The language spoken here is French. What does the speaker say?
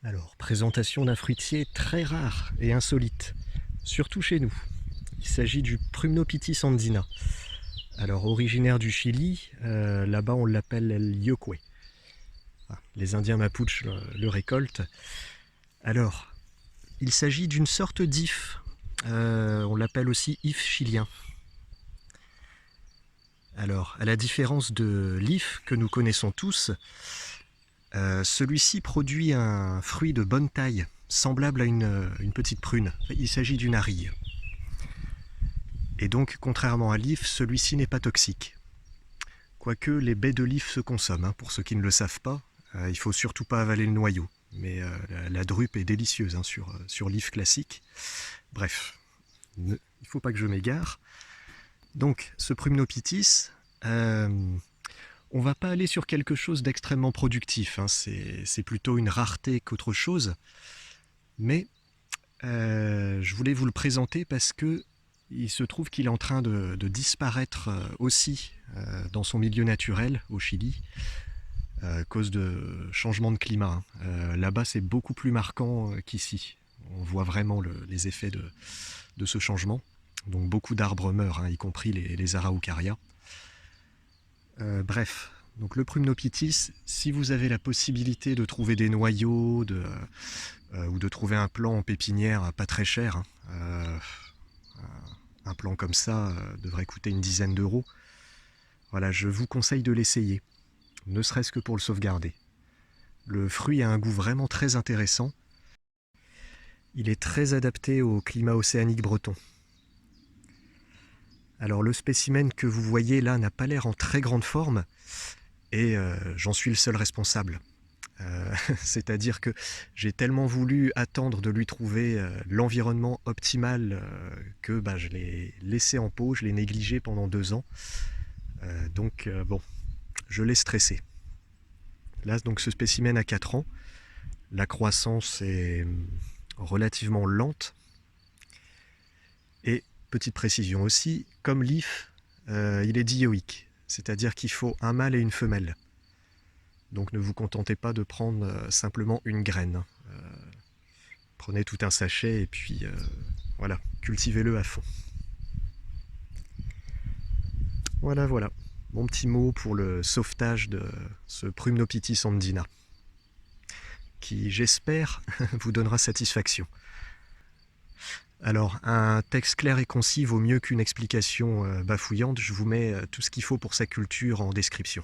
Alors, présentation d'un fruitier très rare et insolite, surtout chez nous. Il s'agit du Prumnopitis andina. Alors, originaire du Chili, là-bas on l'appelle el yoque. Les Indiens Mapuches le récoltent. Alors, il s'agit d'une sorte d'if. On l'appelle aussi if chilien. Alors, à la différence de l'if que nous connaissons tous, celui-ci produit un fruit de bonne taille, semblable à une petite prune. Il s'agit d'une arille. Et donc, contrairement à l'if, celui-ci n'est pas toxique. Quoique les baies de l'if se consomment, pour ceux qui ne le savent pas, il ne faut surtout pas avaler le noyau. Mais la drupe est délicieuse sur l'if classique. Bref, il ne faut pas que je m'égare. Donc, ce Prumnopitis, on va pas aller sur quelque chose d'extrêmement productif. C'est plutôt une rareté qu'autre chose. Mais je voulais vous le présenter parce que il se trouve qu'il est en train de disparaître aussi dans son milieu naturel au Chili à cause de changement de climat. Là-bas, c'est beaucoup plus marquant qu'ici. On voit vraiment les effets de ce changement. Donc beaucoup d'arbres meurent, y compris les araucarias. Bref, donc le Prumnopitis, si vous avez la possibilité de trouver des noyaux ou de trouver un plant en pépinière pas très cher, un plant comme ça devrait coûter une dizaine d'euros. Voilà, je vous conseille de l'essayer, ne serait-ce que pour le sauvegarder. Le fruit a un goût vraiment très intéressant. Il est très adapté au climat océanique breton. Alors le spécimen que vous voyez là n'a pas l'air en très grande forme et j'en suis le seul responsable. C'est-à-dire que j'ai tellement voulu attendre de lui trouver l'environnement optimal que je l'ai laissé en pot, je l'ai négligé pendant 2 ans. Donc bon, je l'ai stressé. Là, donc ce spécimen a 4 ans. La croissance est relativement lente. Et petite précision aussi, comme l'if, il est dioïque, c'est-à-dire qu'il faut un mâle et une femelle. Donc ne vous contentez pas de prendre simplement une graine. Prenez tout un sachet et puis voilà, cultivez-le à fond. Voilà, voilà, mon petit mot pour le sauvetage de ce Prumnopitis andina, qui j'espère vous donnera satisfaction. Alors, un texte clair et concis vaut mieux qu'une explication bafouillante. Je vous mets tout ce qu'il faut pour sa culture en description.